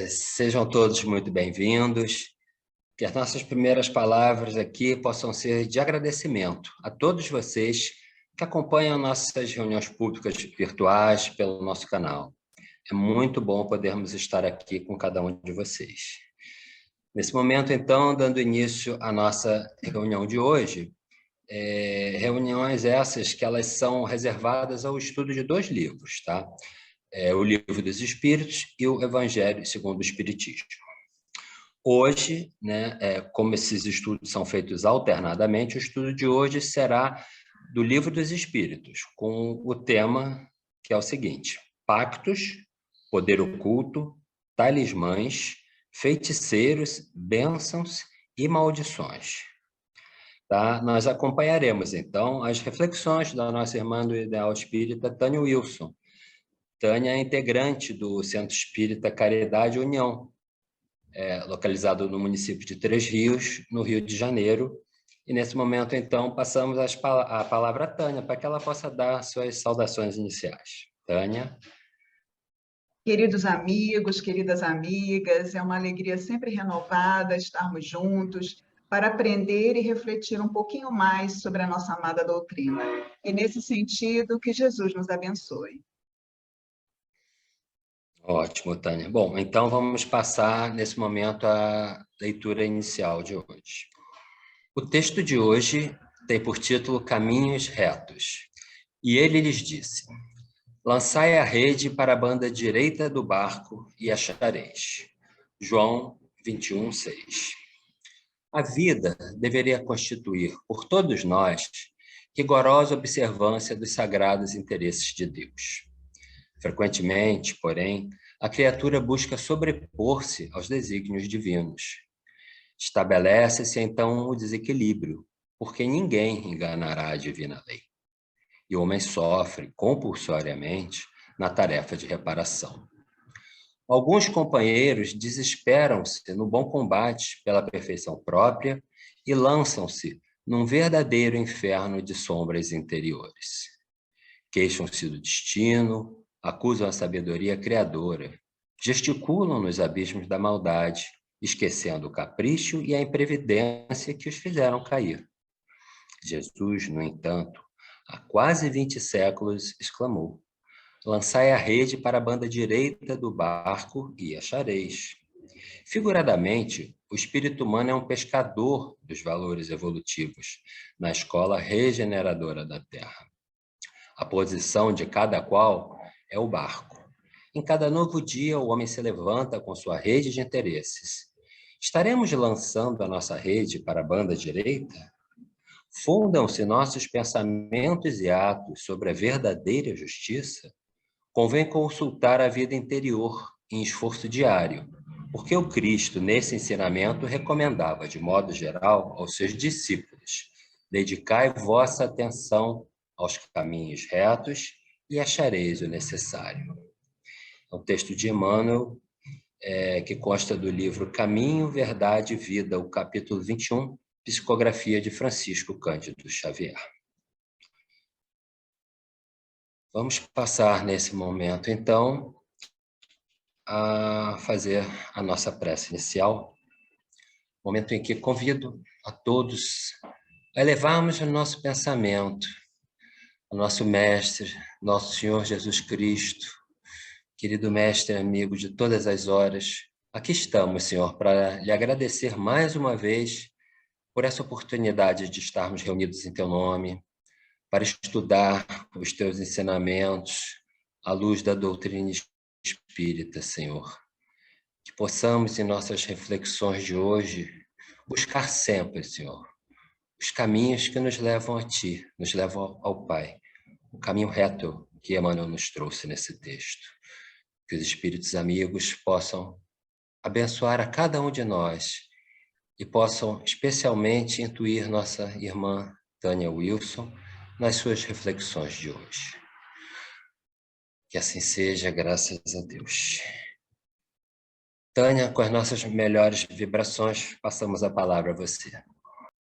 Sejam todos muito bem-vindos. Que as nossas primeiras palavras aqui possam ser de agradecimento a todos vocês que acompanham nossas reuniões públicas virtuais pelo nosso canal. É muito bom podermos estar aqui com cada um de vocês. Nesse momento, então, dando início à nossa reunião de hoje, reuniões essas que elas são reservadas ao estudo de dois livros, tá? O Livro dos Espíritos e o Evangelho segundo o Espiritismo. Hoje, né, como esses estudos são feitos alternadamente, o estudo de hoje será do Livro dos Espíritos, com o tema que é o seguinte: pactos, poder oculto, talismãs, feiticeiros, bênçãos e maldições. Tá? Nós acompanharemos, então, as reflexões da nossa irmã do Ideal Espírita, Tânia Wilson. Tânia é integrante do Centro Espírita Caridade e União, localizado no município de Três Rios, no Rio de Janeiro. E nesse momento, então, passamos a palavra à Tânia, para que ela possa dar suas saudações iniciais. Tânia. Queridos amigos, queridas amigas, é uma alegria sempre renovada estarmos juntos para aprender e refletir um pouquinho mais sobre a nossa amada doutrina. E nesse sentido, que Jesus nos abençoe. Ótimo, Tânia. Bom, então vamos passar nesse momento a leitura inicial de hoje. O texto de hoje tem por título Caminhos Retos. E ele lhes disse: lançai a rede para a banda direita do barco e achareis. João 21:6. A vida deveria constituir, por todos nós, rigorosa observância dos sagrados interesses de Deus. Frequentemente, porém, a criatura busca sobrepor-se aos desígnios divinos. Estabelece-se, então, o desequilíbrio, porque ninguém enganará a divina lei. E o homem sofre compulsoriamente na tarefa de reparação. Alguns companheiros desesperam-se no bom combate pela perfeição própria e lançam-se num verdadeiro inferno de sombras interiores. Queixam-se do destino, acusam a sabedoria criadora, gesticulam nos abismos da maldade, esquecendo o capricho e a imprevidência que os fizeram cair. Jesus, no entanto, há quase 20 séculos, exclamou: lançai a rede para a banda direita do barco e achareis. Figuradamente, o espírito humano é um pescador dos valores evolutivos na escola regeneradora da Terra. A posição de cada qual é o barco. Em cada novo dia, o homem se levanta com sua rede de interesses. Estaremos lançando a nossa rede para a banda direita? Fundam-se nossos pensamentos e atos sobre a verdadeira justiça? Convém consultar a vida interior em esforço diário, porque o Cristo, nesse ensinamento, recomendava, de modo geral, aos seus discípulos: dedicai vossa atenção aos caminhos retos e achareis o necessário. É um texto de Emmanuel, que consta do livro Caminho, Verdade e Vida, o capítulo 21, psicografia de Francisco Cândido Xavier. Vamos passar nesse momento, então, a fazer a nossa prece inicial, momento em que convido a todos a elevarmos o nosso pensamento ao nosso Mestre, nosso Senhor Jesus Cristo, querido Mestre, amigo de todas as horas. Aqui estamos, Senhor, para lhe agradecer mais uma vez por essa oportunidade de estarmos reunidos em Teu nome, para estudar os Teus ensinamentos à luz da doutrina espírita, Senhor. Que possamos, em nossas reflexões de hoje, buscar sempre, Senhor, os caminhos que nos levam a Ti, nos levam ao Pai. O caminho reto que Emmanuel nos trouxe nesse texto. Que os espíritos amigos possam abençoar a cada um de nós e possam especialmente intuir nossa irmã Tânia Wilson nas suas reflexões de hoje. Que assim seja, graças a Deus. Tânia, com as nossas melhores vibrações, passamos a palavra a você.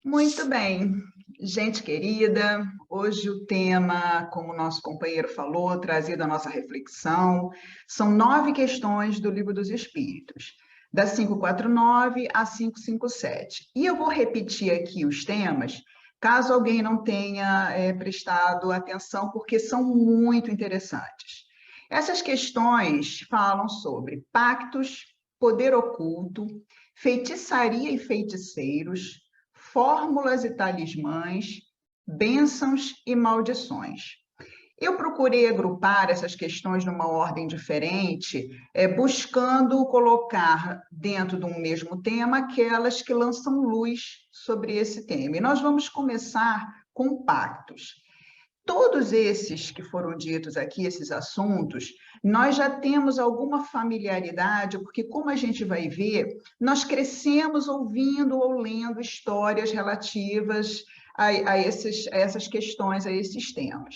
Muito bem. Gente querida, hoje o tema, como o nosso companheiro falou, trazido à nossa reflexão, são 9 questões do Livro dos Espíritos, da 549 a 557. E eu vou repetir aqui os temas, caso alguém não tenha prestado atenção, porque são muito interessantes. Essas questões falam sobre pactos, poder oculto, feitiçaria e feiticeiros, fórmulas e talismãs, bênçãos e maldições. Eu procurei agrupar essas questões numa ordem diferente, buscando colocar dentro de um mesmo tema aquelas que lançam luz sobre esse tema. E nós vamos começar com pactos. Todos esses que foram ditos aqui, esses assuntos, nós já temos alguma familiaridade, porque, como a gente vai ver, nós crescemos ouvindo ou lendo histórias relativas a essas questões, a esses temas.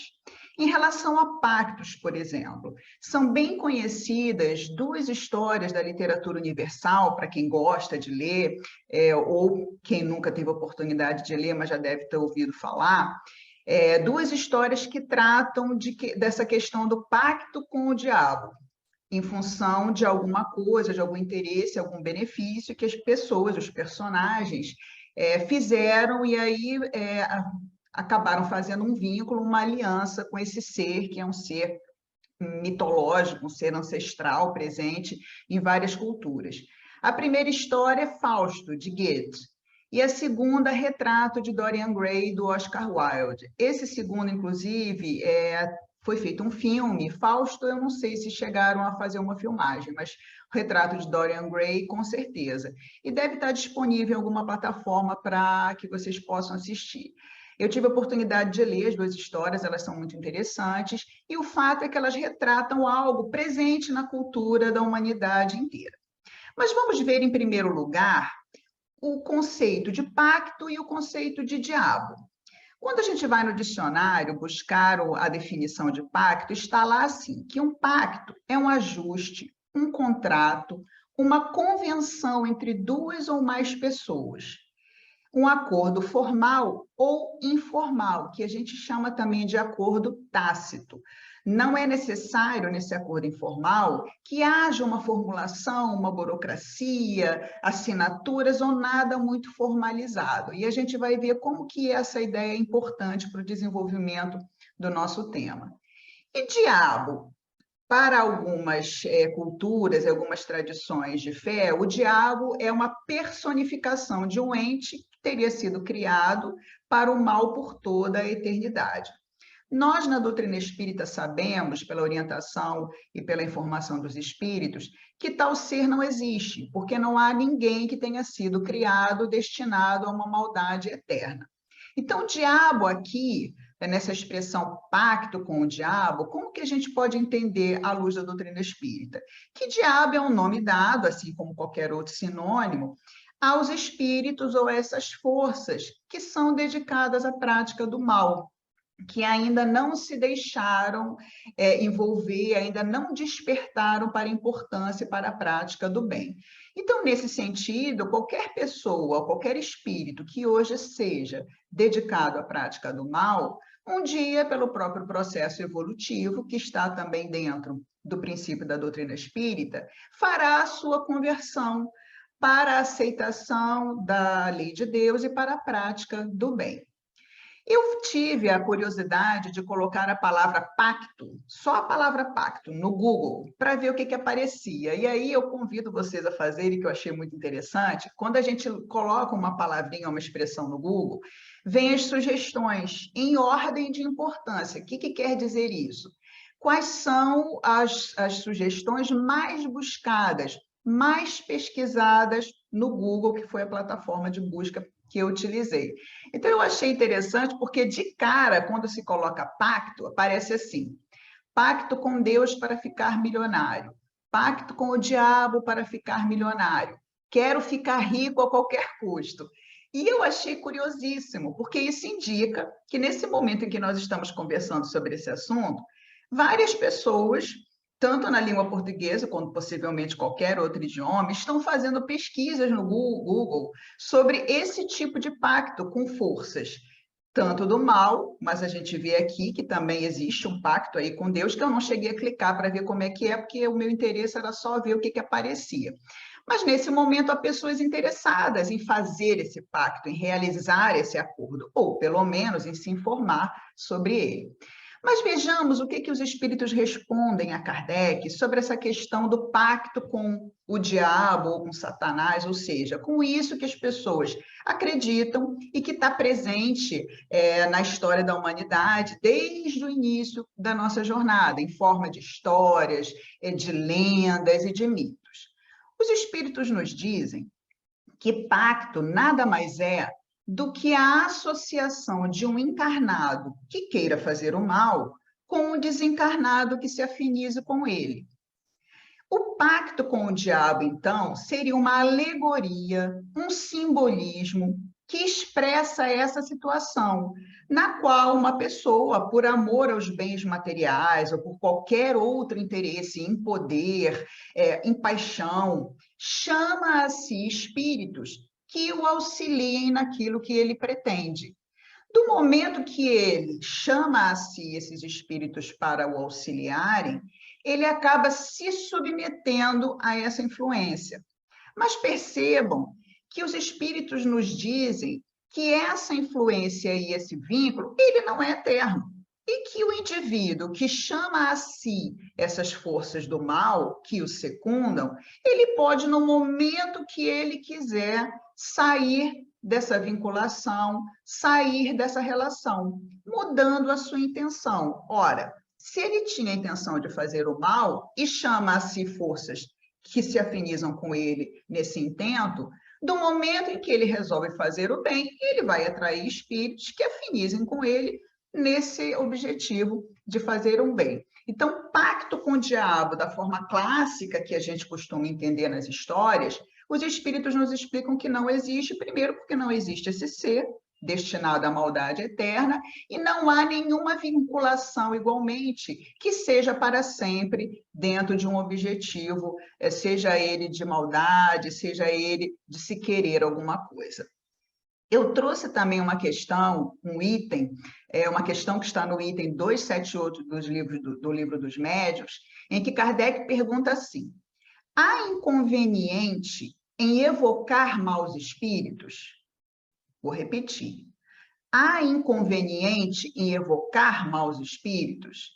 Em relação a pactos, por exemplo, são bem conhecidas 2 histórias da literatura universal, para quem gosta de ler, ou quem nunca teve oportunidade de ler, mas já deve ter ouvido falar. 2 histórias que tratam dessa questão do pacto com o diabo, em função de alguma coisa, de algum interesse, algum benefício que as pessoas, os personagens, fizeram e aí acabaram fazendo um vínculo, uma aliança com esse ser, que é um ser mitológico, um ser ancestral presente em várias culturas. A primeira história é Fausto, de Goethe, e a segunda, Retrato de Dorian Gray, do Oscar Wilde. Esse segundo, inclusive, foi feito um filme. Fausto, eu não sei se chegaram a fazer uma filmagem, mas o Retrato de Dorian Gray, com certeza. E deve estar disponível em alguma plataforma para que vocês possam assistir. Eu tive a oportunidade de ler as 2 histórias, elas são muito interessantes, e o fato é que elas retratam algo presente na cultura da humanidade inteira. Mas vamos ver, em primeiro lugar, o conceito de pacto e o conceito de diabo. Quando a gente vai no dicionário buscar a definição de pacto, está lá assim, que um pacto é um ajuste, um contrato, uma convenção entre 2 ou mais pessoas, um acordo formal ou informal, que a gente chama também de acordo tácito. Não é necessário, nesse acordo informal, que haja uma formulação, uma burocracia, assinaturas ou nada muito formalizado. E a gente vai ver como que essa ideia é importante para o desenvolvimento do nosso tema. E diabo? Para algumas culturas, algumas tradições de fé, o diabo é uma personificação de um ente que teria sido criado para o mal por toda a eternidade. Nós, na doutrina espírita, sabemos, pela orientação e pela informação dos espíritos, que tal ser não existe, porque não há ninguém que tenha sido criado destinado a uma maldade eterna. Então, o diabo aqui, nessa expressão pacto com o diabo, como que a gente pode entender à luz da doutrina espírita? Que diabo é um nome dado, assim como qualquer outro sinônimo, aos espíritos ou a essas forças que são dedicadas à prática do mal, que ainda não se deixaram envolver, ainda não despertaram para a importância e para a prática do bem. Então, nesse sentido, qualquer pessoa, qualquer espírito que hoje seja dedicado à prática do mal, um dia, pelo próprio processo evolutivo, que está também dentro do princípio da doutrina espírita, fará a sua conversão para a aceitação da lei de Deus e para a prática do bem. Eu tive a curiosidade de colocar a palavra pacto, só a palavra pacto, no Google, para ver o que aparecia. E aí eu convido vocês a fazerem, que eu achei muito interessante. Quando a gente coloca uma palavrinha, uma expressão no Google, vem as sugestões em ordem de importância. O que quer dizer isso? Quais são as sugestões mais buscadas, mais pesquisadas no Google, que foi a plataforma de busca que eu utilizei. Então, eu achei interessante porque, de cara, quando se coloca pacto, aparece assim: pacto com Deus para ficar milionário, pacto com o diabo para ficar milionário, quero ficar rico a qualquer custo. E eu achei curiosíssimo, porque isso indica que, nesse momento em que nós estamos conversando sobre esse assunto, várias pessoas, tanto na língua portuguesa quanto possivelmente qualquer outro idioma, estão fazendo pesquisas no Google sobre esse tipo de pacto com forças tanto do mal, mas a gente vê aqui que também existe um pacto aí com Deus, que eu não cheguei a clicar para ver como é que é, porque o meu interesse era só ver o que aparecia. Mas nesse momento há pessoas interessadas em fazer esse pacto, em realizar esse acordo, ou pelo menos em se informar sobre ele. Mas vejamos o que os espíritos respondem a Kardec sobre essa questão do pacto com o diabo ou com Satanás, ou seja, com isso que as pessoas acreditam e que está presente na história da humanidade desde o início da nossa jornada, em forma de histórias, de lendas e de mitos. Os espíritos nos dizem que pacto nada mais é do que a associação de um encarnado que queira fazer o mal com um desencarnado que se afinize com ele. O pacto com o diabo, então, seria uma alegoria, um simbolismo que expressa essa situação, na qual uma pessoa, por amor aos bens materiais ou por qualquer outro interesse em poder, em paixão, chama a si espíritos que o auxiliem naquilo que ele pretende. Do momento que ele chama a si esses espíritos para o auxiliarem, ele acaba se submetendo a essa influência. Mas percebam que os espíritos nos dizem que essa influência e esse vínculo, ele não é eterno. E que o indivíduo que chama a si essas forças do mal, que o secundam, ele pode, no momento que ele quiser, sair dessa vinculação, sair dessa relação, mudando a sua intenção. Ora, se ele tinha a intenção de fazer o mal e chama a si forças que se afinizam com ele nesse intento, do momento em que ele resolve fazer o bem, ele vai atrair espíritos que afinizem com ele nesse objetivo de fazer um bem. Então, pacto com o diabo, da forma clássica que a gente costuma entender nas histórias, os espíritos nos explicam que não existe, primeiro porque não existe esse ser destinado à maldade eterna, e não há nenhuma vinculação igualmente que seja para sempre dentro de um objetivo, seja ele de maldade, seja ele de se querer alguma coisa. Eu trouxe também uma questão, um item, uma questão que está no item 278 do Livro dos Médiuns, em que Kardec pergunta assim: há inconveniente em evocar maus espíritos? Vou repetir. Há inconveniente em evocar maus espíritos?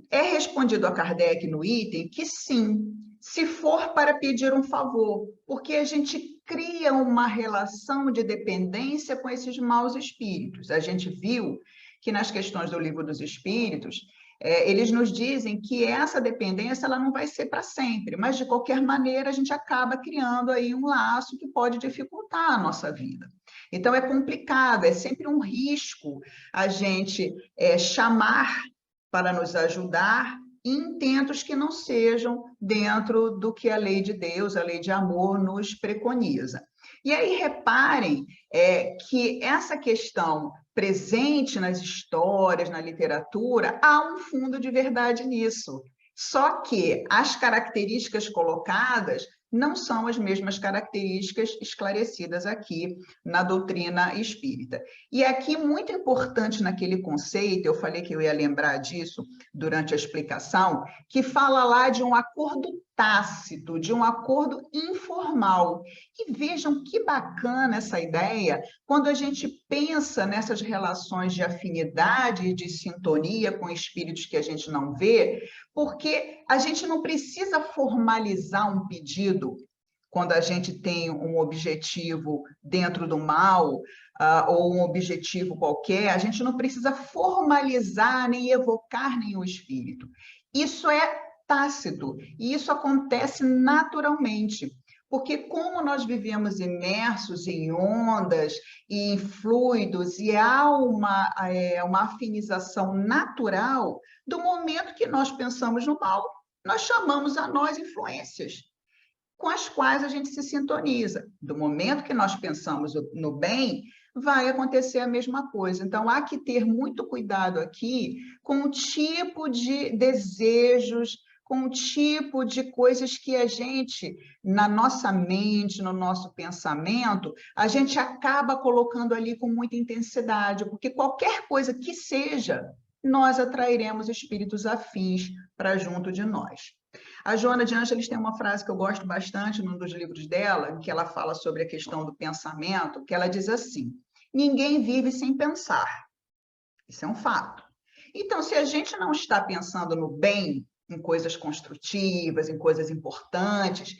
É respondido a Kardec no item que sim, se for para pedir um favor, porque a gente cria uma relação de dependência com esses maus espíritos. A gente viu que nas questões do Livro dos Espíritos, eles nos dizem que essa dependência ela não vai ser para sempre, mas de qualquer maneira a gente acaba criando aí um laço que pode dificultar a nossa vida. Então é complicado, é sempre um risco a gente chamar para nos ajudar em intentos que não sejam dentro do que a lei de Deus, a lei de amor, nos preconiza. E aí reparem que essa questão presente nas histórias, na literatura, há um fundo de verdade nisso. Só que as características colocadas não são as mesmas características esclarecidas aqui na doutrina espírita. E aqui, muito importante naquele conceito, eu falei que eu ia lembrar disso durante a explicação, que fala lá de um acordo tácito, de um acordo informal. E vejam que bacana essa ideia quando a gente pensa nessas relações de afinidade e de sintonia com espíritos que a gente não vê, porque a gente não precisa formalizar um pedido quando a gente tem um objetivo dentro do mal, ou um objetivo qualquer, a gente não precisa formalizar nem evocar nenhum espírito. Isso é tácito, e isso acontece naturalmente, porque como nós vivemos imersos em ondas e em fluidos, e há uma afinização natural, do momento que nós pensamos no mal, nós chamamos a nós influências com as quais a gente se sintoniza. Do momento que nós pensamos no bem, vai acontecer a mesma coisa. Então, há que ter muito cuidado aqui com o tipo de desejos, com o tipo de coisas que a gente, na nossa mente, no nosso pensamento, a gente acaba colocando ali com muita intensidade, porque qualquer coisa que seja, nós atrairemos espíritos afins para junto de nós. A Joana de Ângeles tem uma frase que eu gosto bastante num dos livros dela, em que ela fala sobre a questão do pensamento, que ela diz assim: ninguém vive sem pensar. Isso é um fato. Então, se a gente não está pensando no bem, em coisas construtivas, em coisas importantes,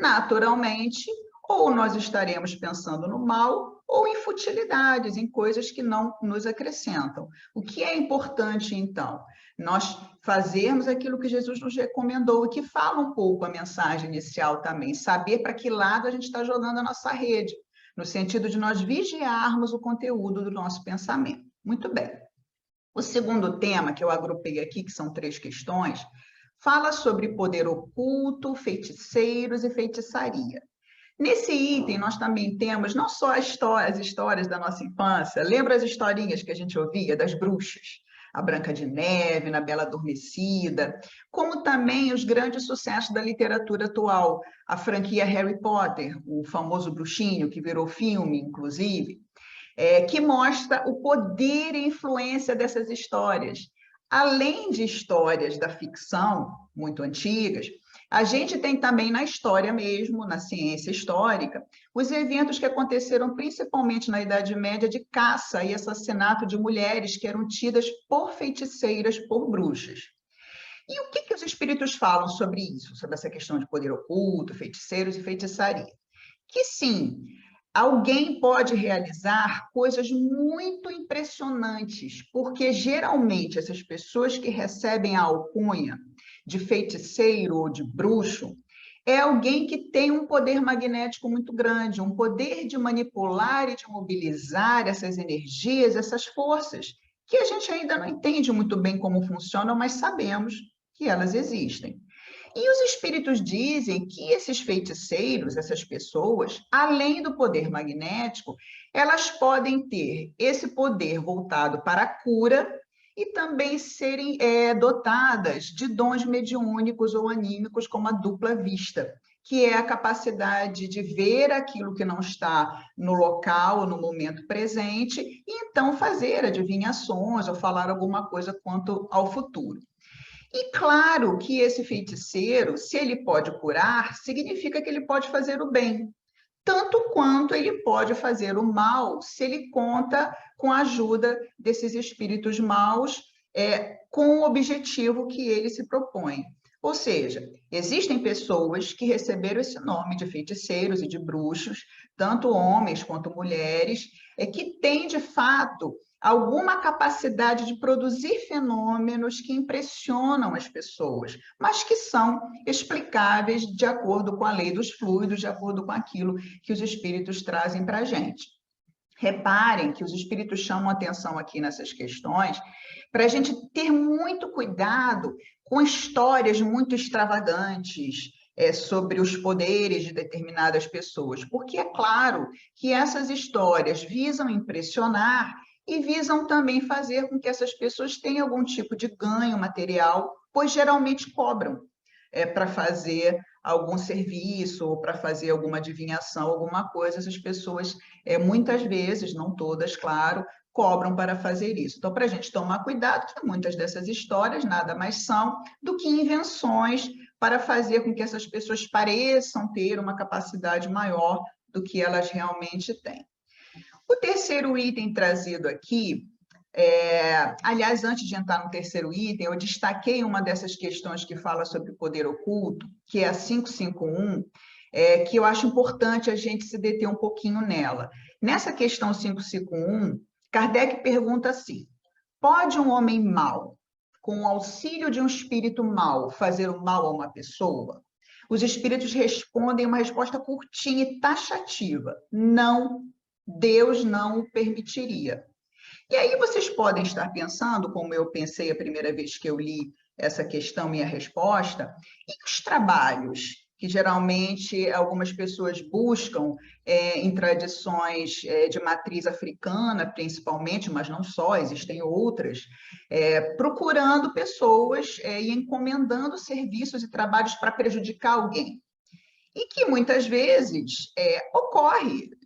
naturalmente, ou nós estaremos pensando no mal, ou em futilidades, em coisas que não nos acrescentam. O que é importante, então? Nós fazermos aquilo que Jesus nos recomendou e que fala um pouco a mensagem inicial também, saber para que lado a gente está jogando a nossa rede, no sentido de nós vigiarmos o conteúdo do nosso pensamento. Muito bem. O segundo tema que eu agrupei aqui, que são 3 questões, fala sobre poder oculto, feiticeiros e feitiçaria. Nesse item, nós também temos não só as histórias da nossa infância, lembra as historinhas que a gente ouvia das bruxas? A Branca de Neve, na Bela Adormecida, como também os grandes sucessos da literatura atual, a franquia Harry Potter, o famoso bruxinho, que virou filme, inclusive, que mostra o poder e influência dessas histórias. Além de histórias da ficção, muito antigas, a gente tem também na história mesmo, na ciência histórica, os eventos que aconteceram principalmente na Idade Média de caça e assassinato de mulheres que eram tidas por feiticeiras, por bruxas. E o que os espíritos falam sobre isso, sobre essa questão de poder oculto, feiticeiros e feitiçaria? Que sim, alguém pode realizar coisas muito impressionantes, porque geralmente essas pessoas que recebem a alcunha de feiticeiro ou de bruxo é alguém que tem um poder magnético muito grande, um poder de manipular e de mobilizar essas energias, essas forças, que a gente ainda não entende muito bem como funcionam, mas sabemos que elas existem. E os espíritos dizem que esses feiticeiros, essas pessoas, além do poder magnético, elas podem ter esse poder voltado para a cura e também serem dotadas de dons mediúnicos ou anímicos, como a dupla vista, que é a capacidade de ver aquilo que não está no local, no momento presente, e então fazer adivinhações ou falar alguma coisa quanto ao futuro. E claro que esse feiticeiro, se ele pode curar, significa que ele pode fazer o bem, tanto quanto ele pode fazer o mal, se ele conta com a ajuda desses espíritos maus, com o objetivo que ele se propõe. Ou seja, existem pessoas que receberam esse nome de feiticeiros e de bruxos, tanto homens quanto mulheres, que têm, de fato, alguma capacidade de produzir fenômenos que impressionam as pessoas, mas que são explicáveis de acordo com a lei dos fluidos, de acordo com aquilo que os espíritos trazem para a gente. Reparem que os espíritos chamam atenção aqui nessas questões para a gente ter muito cuidado com histórias muito extravagantes sobre os poderes de determinadas pessoas, porque é claro que essas histórias visam impressionar e visam também fazer com que essas pessoas tenham algum tipo de ganho material, pois geralmente cobram para fazer algum serviço ou para fazer alguma adivinhação, alguma coisa. Essas pessoas, muitas vezes, não todas, claro, cobram para fazer isso. Então, para a gente tomar cuidado, que muitas dessas histórias nada mais são do que invenções para fazer com que essas pessoas pareçam ter uma capacidade maior do que elas realmente têm. O terceiro item trazido aqui, aliás, antes de entrar no terceiro item, eu destaquei uma dessas questões que fala sobre o poder oculto, que é a 551, que eu acho importante a gente se deter um pouquinho nela. Nessa questão 551, Kardec pergunta assim: pode um homem mau, com o auxílio de um espírito mau, fazer o mal a uma pessoa? Os espíritos respondem uma resposta curtinha e taxativa: não. Deus não o permitiria. E aí vocês podem estar pensando, como eu pensei a primeira vez que eu li essa questão e a resposta, e os trabalhos que geralmente algumas pessoas buscam em tradições de matriz africana, principalmente, mas não só, existem outras, procurando pessoas e encomendando serviços e trabalhos para prejudicar alguém. E que muitas vezes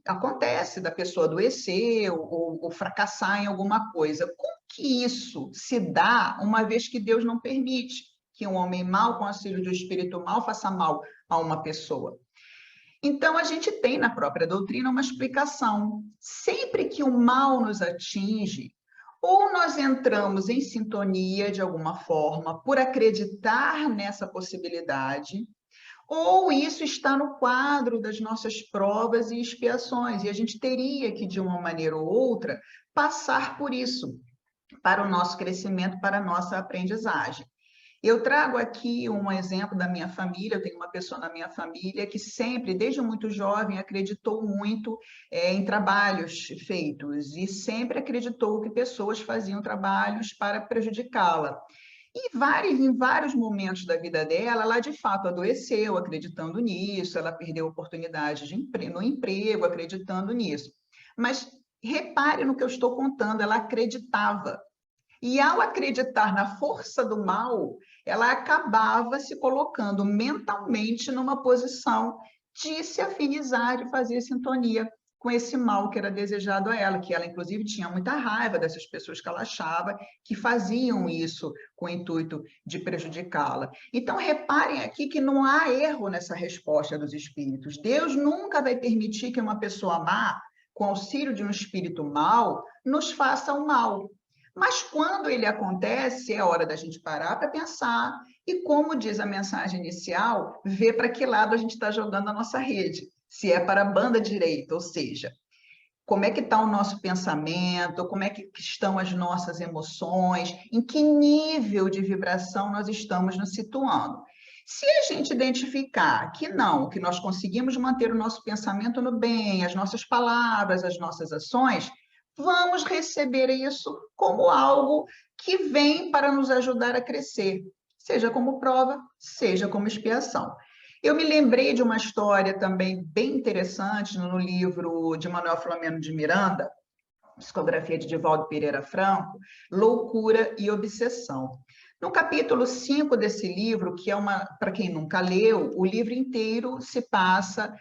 acontece da pessoa adoecer ou fracassar em alguma coisa. Como que isso se dá uma vez que Deus não permite que um homem mau, com auxílio do espírito mau, faça mal a uma pessoa? Então, a gente tem na própria doutrina uma explicação. Sempre que o mal nos atinge, ou nós entramos em sintonia de alguma forma por acreditar nessa possibilidade, ou isso está no quadro das nossas provas e expiações, e a gente teria que, de uma maneira ou outra, passar por isso, para o nosso crescimento, para a nossa aprendizagem. Eu trago aqui um exemplo da minha família. Eu tenho uma pessoa na minha família que sempre, desde muito jovem, acreditou muito em trabalhos feitos e sempre acreditou que pessoas faziam trabalhos para prejudicá-la. Em vários momentos da vida dela, ela de fato adoeceu acreditando nisso, ela perdeu oportunidade no emprego acreditando nisso. Mas repare no que eu estou contando, ela acreditava. E ao acreditar na força do mal, ela acabava se colocando mentalmente numa posição de se afinizar, de fazer sintonia com esse mal que era desejado a ela, que ela, inclusive, tinha muita raiva dessas pessoas que ela achava que faziam isso com o intuito de prejudicá-la. Então, reparem aqui que não há erro nessa resposta dos espíritos. Deus nunca vai permitir que uma pessoa má, com auxílio de um espírito mau, nos faça o mal. Mas quando ele acontece, é hora da gente parar para pensar e, como diz a mensagem inicial, ver para que lado a gente está jogando a nossa rede. Se é para a banda direita, ou seja, como é que está o nosso pensamento, como é que estão as nossas emoções, em que nível de vibração nós estamos nos situando. Se a gente identificar que não, que nós conseguimos manter o nosso pensamento no bem, as nossas palavras, as nossas ações, vamos receber isso como algo que vem para nos ajudar a crescer, seja como prova, seja como expiação. Eu me lembrei de uma história também bem interessante no livro de Manuel Filomeno de Miranda, psicografia de Divaldo Pereira Franco, Loucura e Obsessão. No capítulo 5 desse livro, que é para quem nunca leu, o livro inteiro se passa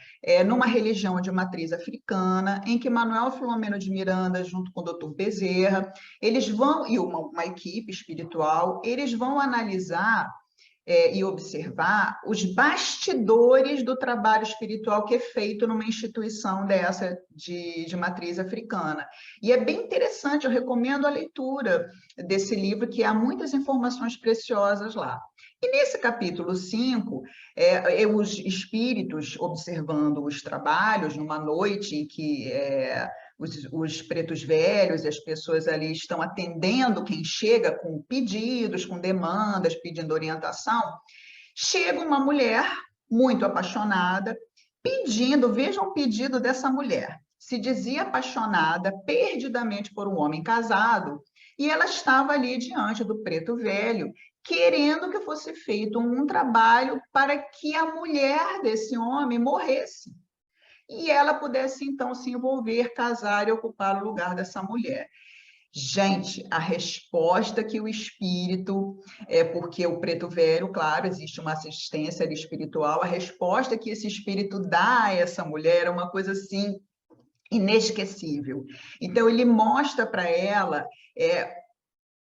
numa religião de matriz africana, em que Manuel Filomeno de Miranda, junto com o Dr. Bezerra, eles vão, e uma equipe espiritual, eles vão analisar e observar os bastidores do trabalho espiritual que é feito numa instituição dessa de matriz africana. E é bem interessante, eu recomendo a leitura desse livro, que há muitas informações preciosas lá. E nesse capítulo 5, os espíritos observando os trabalhos, numa noite em que os pretos velhos e as pessoas ali estão atendendo quem chega com pedidos, com demandas, pedindo orientação, chega uma mulher muito apaixonada, pedindo, vejam o pedido dessa mulher, se dizia apaixonada perdidamente por um homem casado, e ela estava ali diante do preto velho, querendo que fosse feito um trabalho para que a mulher desse homem morresse e ela pudesse, então, se envolver, casar e ocupar o lugar dessa mulher. Gente, a resposta que o espírito, porque o preto velho, claro, existe uma assistência espiritual, a resposta que esse espírito dá a essa mulher é uma coisa assim inesquecível. Então, ele mostra para ela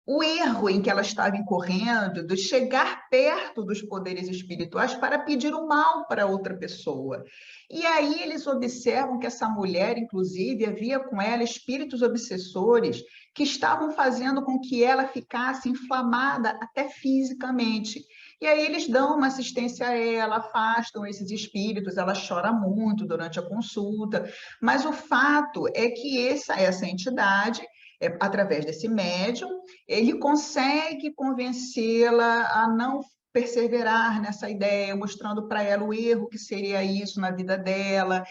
o erro em que ela estava incorrendo de chegar perto dos poderes espirituais para pedir o mal para outra pessoa. E aí eles observam que essa mulher, inclusive, havia com ela espíritos obsessores que estavam fazendo com que ela ficasse inflamada até fisicamente. E aí eles dão uma assistência a ela, afastam esses espíritos, ela chora muito durante a consulta, mas o fato é que essa entidade, através desse médium, ele consegue convencê-la a não perseverar nessa ideia, mostrando para ela o erro que seria isso na vida dela,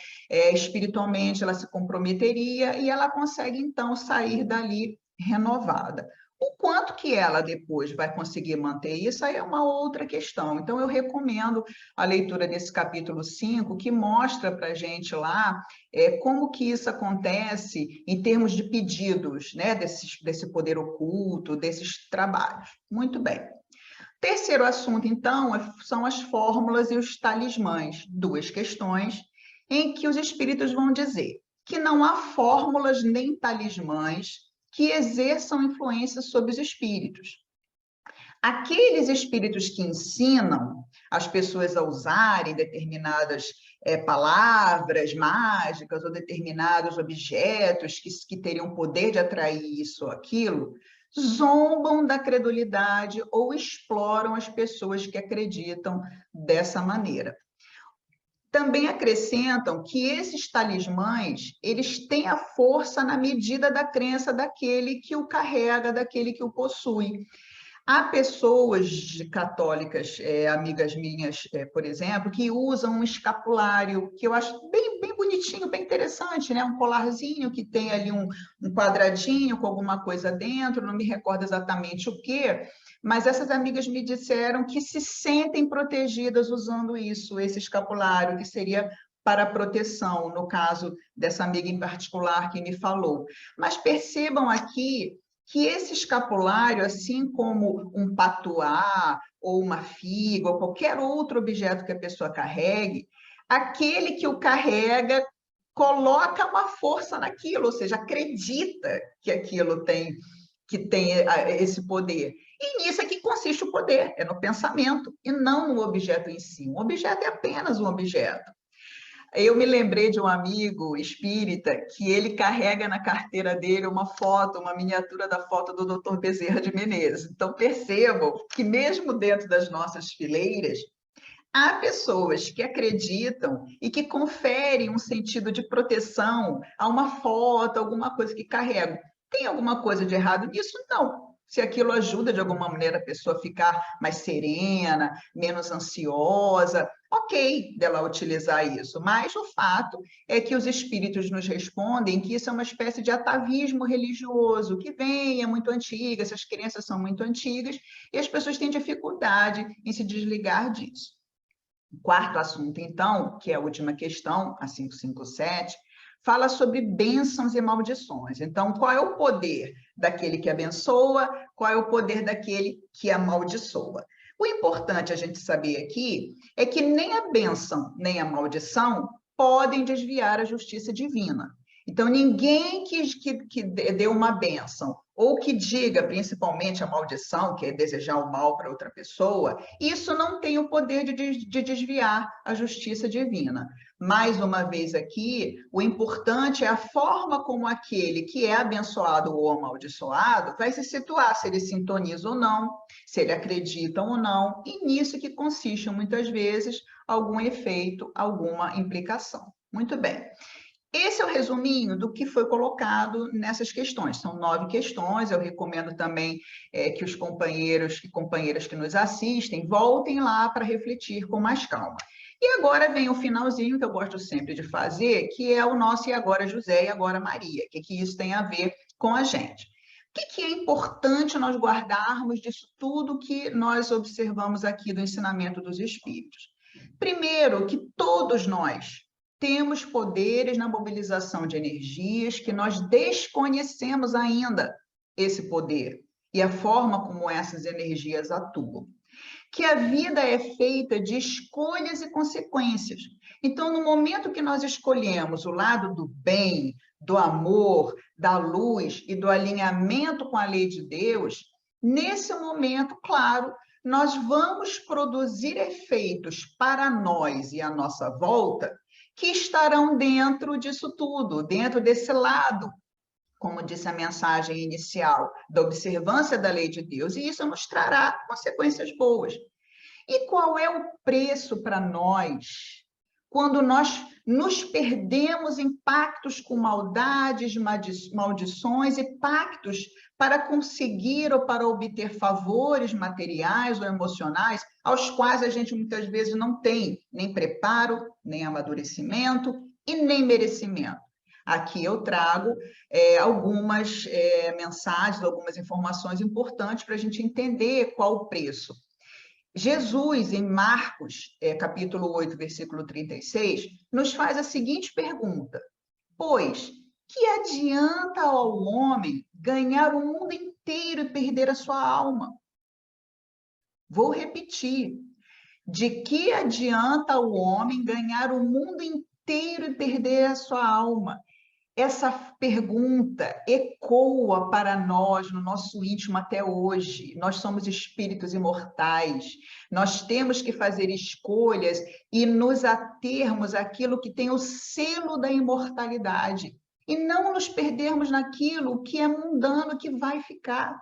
espiritualmente ela se comprometeria, e ela consegue, então, sair dali renovada. O quanto que ela depois vai conseguir manter isso, aí é uma outra questão. Então, eu recomendo a leitura desse capítulo 5, que mostra para a gente lá como que isso acontece em termos de pedidos, né, desse poder oculto, desses trabalhos. Muito bem. Terceiro assunto, então, são as fórmulas e os talismãs. Duas questões em que os espíritos vão dizer que não há fórmulas nem talismãs que exerçam influência sobre os espíritos. Aqueles espíritos que ensinam as pessoas a usarem determinadas palavras mágicas ou determinados objetos que teriam poder de atrair isso ou aquilo, zombam da credulidade ou exploram as pessoas que acreditam dessa maneira. Também acrescentam que esses talismãs, eles têm a força na medida da crença daquele que o carrega, daquele que o possui. Há pessoas católicas, amigas minhas, por exemplo, que usam um escapulário, que eu acho bem bonitinho, bem interessante, né? Um colarzinho que tem ali um quadradinho com alguma coisa dentro, não me recordo exatamente o quê, mas essas amigas me disseram que se sentem protegidas usando isso, esse escapulário, que seria para proteção, no caso dessa amiga em particular que me falou. Mas percebam aqui que esse escapulário, assim como um patuá, ou uma figa, ou qualquer outro objeto que a pessoa carregue, aquele que o carrega coloca uma força naquilo, ou seja, acredita que aquilo que tem esse poder. E nisso é que consiste o poder, é no pensamento, e não no objeto em si. Um objeto é apenas um objeto. Eu me lembrei de um amigo espírita que ele carrega na carteira dele uma foto, uma miniatura da foto do Dr. Bezerra de Menezes. Então, percebam que mesmo dentro das nossas fileiras, há pessoas que acreditam e que conferem um sentido de proteção a uma foto, alguma coisa que carregam. Tem alguma coisa de errado nisso? Não. Se aquilo ajuda de alguma maneira a pessoa a ficar mais serena, menos ansiosa, ok dela utilizar isso. Mas o fato é que os espíritos nos respondem que isso é uma espécie de atavismo religioso, que vem, é muito antiga, essas crenças são muito antigas, e as pessoas têm dificuldade em se desligar disso. O quarto assunto, então, que é a última questão, a 557, fala sobre bênçãos e maldições. Então, qual é o poder daquele que abençoa, qual é o poder daquele que amaldiçoa? O importante a gente saber aqui é que nem a bênção nem a maldição podem desviar a justiça divina. Então, ninguém que dê uma bênção ou que diga, principalmente, a maldição, que é desejar o mal para outra pessoa, isso não tem o poder de desviar a justiça divina. Mais uma vez aqui, o importante é a forma como aquele que é abençoado ou amaldiçoado vai se situar, se ele sintoniza ou não, se ele acredita ou não, e nisso que consiste, muitas vezes, algum efeito, alguma implicação. Muito bem. Esse é o resuminho do que foi colocado nessas questões. São 9 questões. Eu recomendo também que os companheiros e companheiras que nos assistem voltem lá para refletir com mais calma. E agora vem o finalzinho que eu gosto sempre de fazer, que é o nosso e agora José e agora Maria. O que isso tem a ver com a gente? O que é importante nós guardarmos disso tudo que nós observamos aqui do ensinamento dos Espíritos? Primeiro, que todos nós temos poderes na mobilização de energias que nós desconhecemos ainda esse poder e a forma como essas energias atuam. Que a vida é feita de escolhas e consequências. Então, no momento que nós escolhemos o lado do bem, do amor, da luz e do alinhamento com a lei de Deus, nesse momento, claro, nós vamos produzir efeitos para nós e à nossa volta que estarão dentro disso tudo, dentro desse lado, como disse a mensagem inicial, da observância da lei de Deus, e isso nos trará consequências boas. E qual é o preço para nós quando nós nos perdemos em pactos com maldades, maldições e pactos para conseguir ou para obter favores materiais ou emocionais aos quais a gente muitas vezes não tem nem preparo, nem amadurecimento e nem merecimento? Aqui eu trago algumas mensagens, algumas informações importantes para a gente entender qual o preço. Jesus, em Marcos, capítulo 8, versículo 36, nos faz a seguinte pergunta: pois, que adianta ao homem ganhar o mundo inteiro e perder a sua alma? Vou repetir. De que adianta ao homem ganhar o mundo inteiro e perder a sua alma? Essa pergunta ecoa para nós, no nosso íntimo até hoje. Nós somos espíritos imortais. Nós temos que fazer escolhas e nos atermos àquilo que tem o selo da imortalidade. E não nos perdermos naquilo que é mundano, que vai ficar.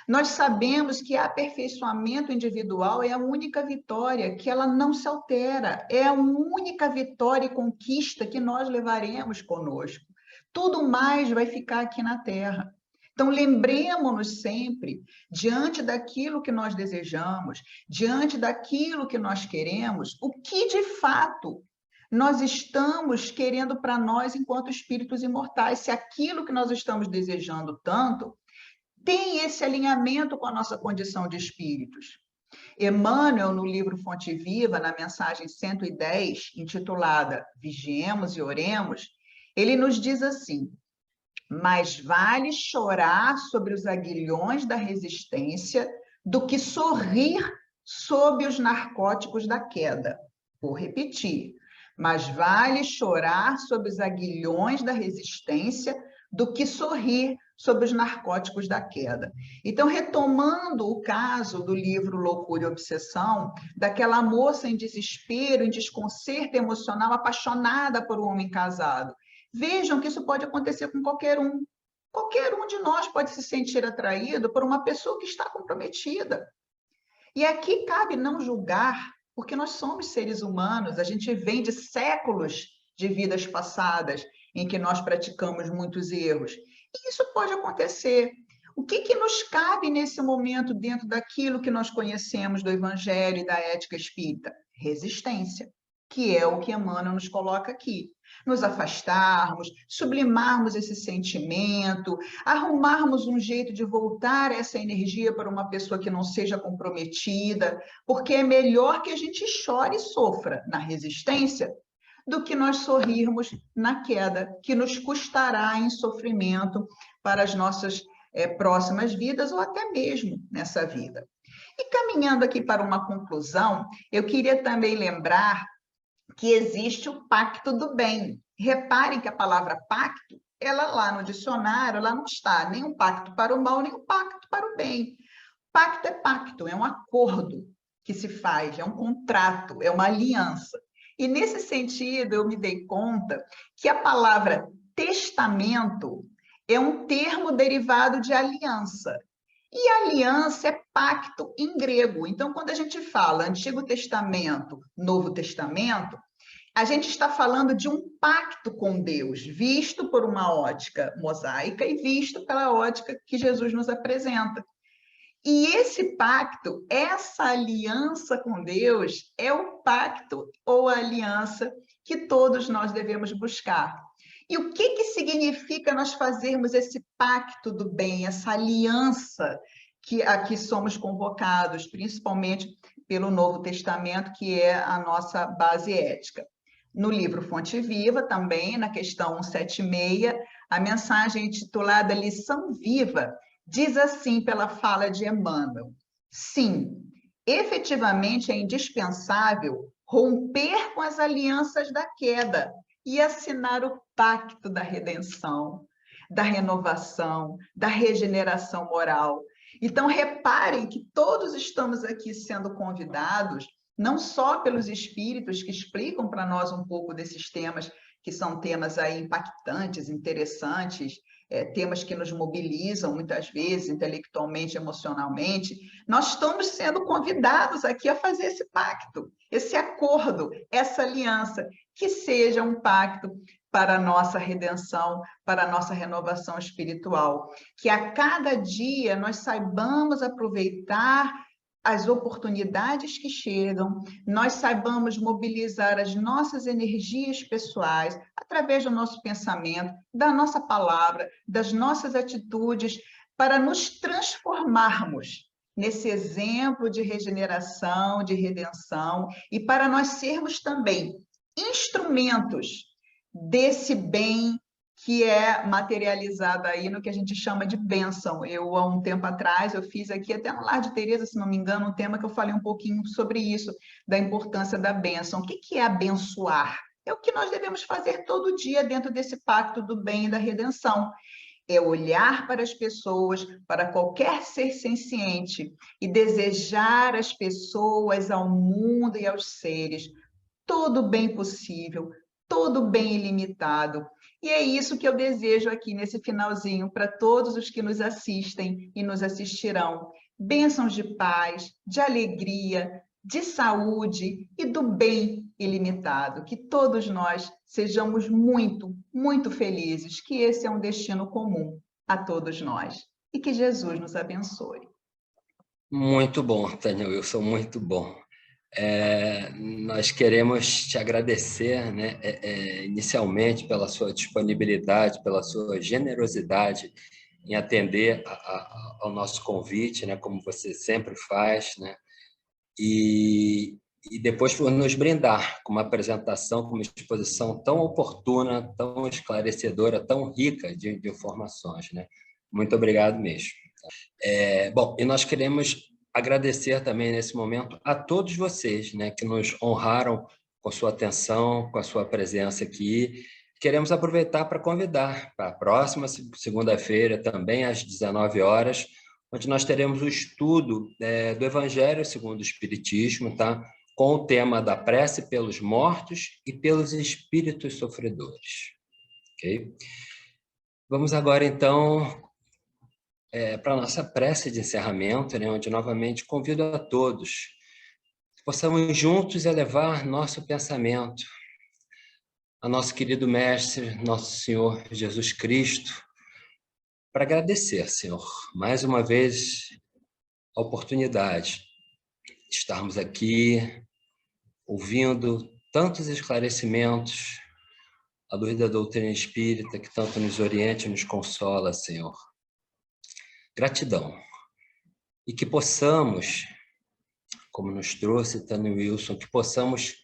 Nós sabemos que aperfeiçoamento individual é a única vitória, que ela não se altera, é a única vitória e conquista que nós levaremos conosco. Tudo mais vai ficar aqui na Terra. Então, lembremos-nos sempre, diante daquilo que nós desejamos, diante daquilo que nós queremos, o que de fato nós estamos querendo para nós enquanto espíritos imortais, se aquilo que nós estamos desejando tanto tem esse alinhamento com a nossa condição de espíritos. Emmanuel, no livro Fonte Viva, na mensagem 110, intitulada Vigiemos e Oremos, ele nos diz assim: mais vale chorar sobre os aguilhões da resistência do que sorrir sob os narcóticos da queda. Vou repetir. Mais vale chorar sob os aguilhões da resistência do que sorrir sobre os narcóticos da queda. Então, retomando o caso do livro Loucura e Obsessão, daquela moça em desespero, em desconcerto emocional, apaixonada por um homem casado. Vejam que isso pode acontecer com qualquer um. Qualquer um de nós pode se sentir atraído por uma pessoa que está comprometida. E aqui cabe não julgar, porque nós somos seres humanos, a gente vem de séculos de vidas passadas em que nós praticamos muitos erros. E isso pode acontecer. O que nos cabe nesse momento dentro daquilo que nós conhecemos do Evangelho e da ética espírita? Resistência, que é o que Emmanuel nos coloca aqui. Nos afastarmos, sublimarmos esse sentimento, arrumarmos um jeito de voltar essa energia para uma pessoa que não seja comprometida, porque é melhor que a gente chore e sofra na resistência do que nós sorrirmos na queda, que nos custará em sofrimento para as nossas próximas vidas ou até mesmo nessa vida. E caminhando aqui para uma conclusão, eu queria também lembrar que existe o pacto do bem. Reparem que a palavra pacto, ela lá no dicionário, ela não está nem um pacto para o mal, nem um pacto para o bem. Pacto, é um acordo que se faz, é um contrato, é uma aliança. E nesse sentido, eu me dei conta que a palavra testamento é um termo derivado de aliança. E aliança é pacto em grego. Então, quando a gente fala Antigo Testamento, Novo Testamento, a gente está falando de um pacto com Deus, visto por uma ótica mosaica e visto pela ótica que Jesus nos apresenta. E esse pacto, essa aliança com Deus, é o pacto ou a aliança que todos nós devemos buscar. E o que significa nós fazermos esse pacto do bem, essa aliança que aqui somos convocados, principalmente pelo Novo Testamento, que é a nossa base ética? No livro Fonte Viva, também, na questão 176, a mensagem intitulada Lição Viva, diz assim pela fala de Emmanuel: sim, efetivamente é indispensável romper com as alianças da queda e assinar o pacto da redenção, da renovação, da regeneração moral. Então, reparem que todos estamos aqui sendo convidados, não só pelos espíritos que explicam para nós um pouco desses temas, que são temas aí impactantes, interessantes, temas que nos mobilizam muitas vezes, intelectualmente, emocionalmente. Nós estamos sendo convidados aqui a fazer esse pacto, esse acordo, essa aliança, que seja um pacto para a nossa redenção, para a nossa renovação espiritual. Que a cada dia nós saibamos aproveitar as oportunidades que chegam, nós saibamos mobilizar as nossas energias pessoais através do nosso pensamento, da nossa palavra, das nossas atitudes, para nos transformarmos nesse exemplo de regeneração, de redenção, e para nós sermos também instrumentos desse bem que é materializada aí no que a gente chama de bênção. Eu, há um tempo atrás, eu fiz aqui, até no Lar de Teresa, se não me engano, um tema que eu falei um pouquinho sobre isso, da importância da bênção. O que é abençoar? É o que nós devemos fazer todo dia dentro desse pacto do bem e da redenção. É olhar para as pessoas, para qualquer ser senciente, e desejar às pessoas, ao mundo e aos seres todo o bem possível, todo o bem ilimitado. E é isso que eu desejo aqui nesse finalzinho para todos os que nos assistem e nos assistirão. Bênçãos de paz, de alegria, de saúde e do bem ilimitado. Que todos nós sejamos muito, muito felizes, que esse é um destino comum a todos nós. E que Jesus nos abençoe. Muito bom, Tânia Wilson, muito bom. Nós queremos te agradecer, né, inicialmente pela sua disponibilidade, pela sua generosidade em atender ao nosso convite, né, como você sempre faz, né, e depois por nos brindar com uma apresentação, com uma exposição tão oportuna, tão esclarecedora, tão rica de informações, né? Muito obrigado mesmo. Bom, e nós queremos agradecer também nesse momento a todos vocês, né, que nos honraram com a sua atenção, com a sua presença aqui. Queremos aproveitar para convidar para a próxima segunda-feira, também às 19 horas, onde nós teremos o estudo do Evangelho segundo o Espiritismo, tá? Com o tema da prece pelos mortos e pelos espíritos sofredores. Ok? Vamos agora, então, para a nossa prece de encerramento, né, onde novamente convido a todos que possamos juntos elevar nosso pensamento a nosso querido Mestre, nosso Senhor Jesus Cristo, para agradecer, Senhor, mais uma vez a oportunidade de estarmos aqui ouvindo tantos esclarecimentos à luz da doutrina espírita que tanto nos orienta e nos consola, Senhor. Gratidão. E que possamos, como nos trouxe Tânia Wilson, que possamos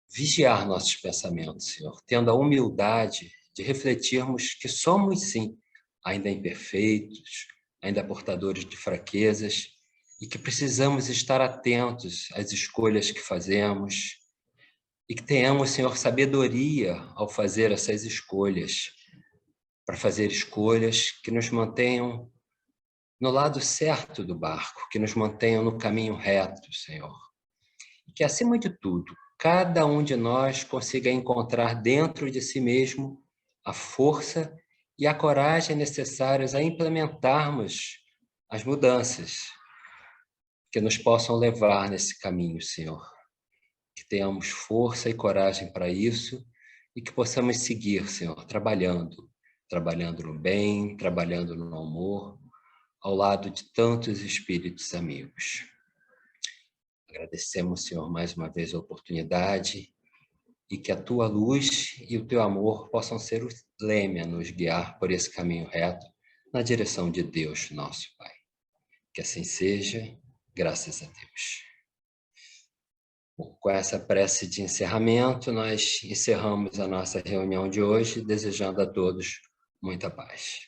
vigiar nossos pensamentos, Senhor, tendo a humildade de refletirmos que somos, sim, ainda imperfeitos, ainda portadores de fraquezas, e que precisamos estar atentos às escolhas que fazemos, e que tenhamos, Senhor, sabedoria ao fazer essas escolhas, para fazer escolhas que nos mantenham no lado certo do barco, que nos mantenham no caminho reto, Senhor. E que, acima de tudo, cada um de nós consiga encontrar dentro de si mesmo a força e a coragem necessárias a implementarmos as mudanças que nos possam levar nesse caminho, Senhor. Que tenhamos força e coragem para isso e que possamos seguir, Senhor, trabalhando no bem, trabalhando no amor, ao lado de tantos espíritos amigos. Agradecemos, Senhor, mais uma vez a oportunidade e que a Tua luz e o Teu amor possam ser o leme a nos guiar por esse caminho reto na direção de Deus, nosso Pai. Que assim seja, graças a Deus. Bom, com essa prece de encerramento, nós encerramos a nossa reunião de hoje, desejando a todos muita paz.